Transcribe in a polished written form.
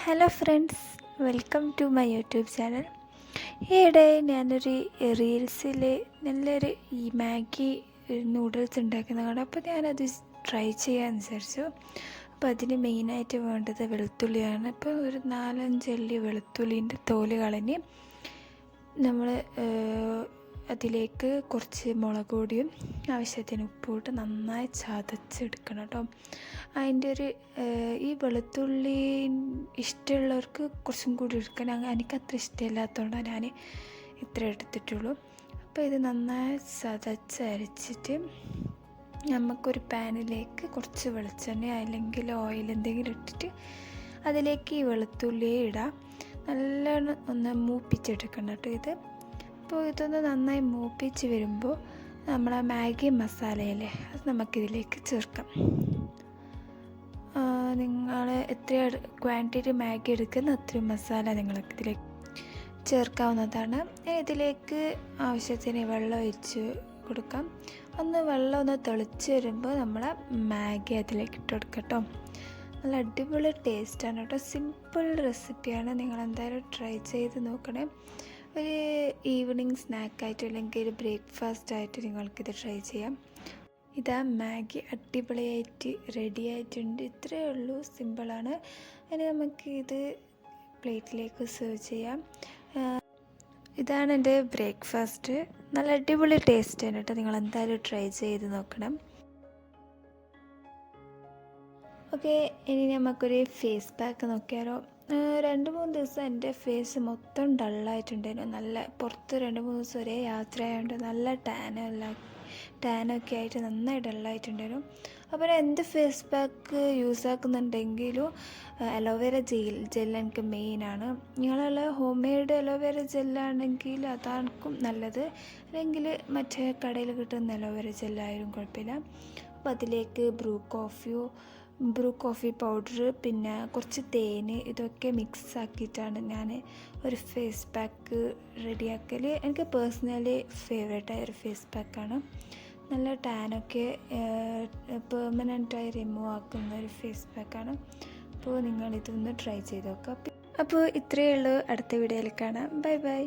Hello friends, welcome to my YouTube channel. ഈയിടെ ഞാനൊരു റീൽസിൽ നല്ലൊരു മാഗി നൂഡിൽസ് ഉണ്ടാക്കുന്ന കാണാം. അപ്പോൾ ഞാനത് ട്രൈ ചെയ്യാമെന്ന് വിചാരിച്ചു. അപ്പോൾ അതിന് മെയിനായിട്ട് വേണ്ടത് വെളുത്തുള്ളിയാണ്. അപ്പോൾ ഒരു 4-5 അല്ലി വെളുത്തുള്ളീൻ്റെ തോല് കളഞ്ഞ് നമ്മൾ അതിലേക്ക് കുറച്ച് മുളക് പൊടിയും ആവശ്യത്തിന് ഉപ്പിട്ട് നന്നായി ചതച്ചെടുക്കണം കേട്ടോ. അതിൻ്റെ ഈ വെളുത്തുള്ളി ഇഷ്ടമുള്ളവർക്ക് കുറച്ചും കൂടി എടുക്കണം. എനിക്കത്ര ഇഷ്ടമില്ലാത്തതുകൊണ്ടാണ് ഞാൻ ഇത്ര എടുത്തിട്ടുള്ളൂ. അപ്പോൾ ഇത് നന്നായി ചതച്ചരച്ചിട്ട് നമുക്കൊരു പാനിലേക്ക് കുറച്ച് വെളിച്ചെണ്ണ അല്ലെങ്കിൽ ഓയിൽ എന്തെങ്കിലും ഇട്ടിട്ട് അതിലേക്ക് ഈ വെളുത്തുള്ളിയെ ഇടാം. നല്ലോണം ഒന്ന് മൂപ്പിച്ചെടുക്കണം കേട്ടോ ഇത്. അപ്പോൾ ഇതൊന്ന് നന്നായി മൂപ്പിച്ച് വരുമ്പോൾ നമ്മളെ മാഗി മസാലയല്ലേ, അത് നമുക്കിതിലേക്ക് ചേർക്കാം. നിങ്ങൾ എത്ര ക്വാണ്ടിറ്റി മാഗി എടുക്കുന്ന അത്രയും മസാല നിങ്ങൾക്ക് ഇതിലേക്ക് ചേർക്കാവുന്നതാണ്. ഇതിലേക്ക് ആവശ്യത്തിന് വെള്ളം ഒഴിച്ച് കൊടുക്കാം. വെള്ളം ഒന്ന് തിളച്ച് വരുമ്പോൾ നമ്മൾ മാഗി അതിലേക്ക് ഇട്ട് കൊടുക്കാം കേട്ടോ. നല്ല അടിപൊളി ടേസ്റ്റാണ് കേട്ടോ. സിമ്പിൾ റെസിപ്പിയാണ്. നിങ്ങളെന്തായാലും ട്രൈ ചെയ്ത് നോക്കണേ. ഒരു ഈവനിങ് സ്നാക്കായിട്ട് അല്ലെങ്കിൽ ഒരു ബ്രേക്ക്ഫാസ്റ്റ് ആയിട്ട് നിങ്ങൾക്കിത് ട്രൈ ചെയ്യാം. ഇതാ മാഗി അടിപൊളിയായിട്ട് റെഡി ആയിട്ടുണ്ട്. ഇത്രയേ ഉള്ളൂ, സിമ്പിളാണ്. ഇനി നമുക്കിത് പ്ലേറ്റിലേക്ക് സെർവ് ചെയ്യാം. ഇതാണ് എൻ്റെ ബ്രേക്ക്ഫാസ്റ്റ്. നല്ല അടിപൊളി ടേസ്റ്റാണ് കേട്ടോ. നിങ്ങൾ എന്തായാലും ട്രൈ ചെയ്ത് നോക്കണം. ഓക്കെ, ഇനി നമുക്കൊരു ഫേസ് പാക്ക് നോക്കിയാലോ. 2-3 ദിവസം എൻ്റെ ഫേസ് മൊത്തം ഡള്ളായിട്ടുണ്ടായിരുന്നു. നല്ല പുറത്ത് 2-3 ദിവസം ഒരേ യാത്ര ആയതുകൊണ്ട് നല്ല ടാനൊക്കെ ആയിട്ട് നന്നായി ഡള്ളായിട്ടുണ്ടായിരുന്നു. അപ്പോൾ എന്ത് ഫേസ് പാക്ക് യൂസ് ആക്കുന്നുണ്ടെങ്കിലും അലോവേര ജെൽ എനിക്ക് മെയിനാണ്. നിങ്ങളുള്ള ഹോം മെയ്ഡ് അലോവേര ജെല്ലാണെങ്കിൽ അതാർക്കും നല്ലത്, അല്ലെങ്കിൽ മറ്റേ കടയിൽ കിട്ടുന്ന അലോവേര ജെല്ലായാലും കുഴപ്പമില്ല. അപ്പോൾ അതിലേക്ക് ബ്രൂ കോഫി പൗഡർ, പിന്നെ കുറച്ച് തേന്, ഇതൊക്കെ മിക്സ് ആക്കിയിട്ടാണ് ഞാൻ ഒരു ഫേസ് പാക്ക് റെഡിയാക്കൽ. എനിക്ക് പേഴ്സണലി ഫേവറേറ്റായ ഒരു ഫേസ് പാക്കാണ്. നല്ല ടാനൊക്കെ പെർമനൻ്റായി റിമൂവ് ആക്കുന്ന ഒരു ഫേസ് പാക്കാണ്. അപ്പോൾ നിങ്ങളിതൊന്ന് ട്രൈ ചെയ്ത് നോക്കാം. അപ്പോൾ ഇത്രയേ ഉള്ളൂ. അടുത്ത വീഡിയോയിൽ കാണാം. Bye bye.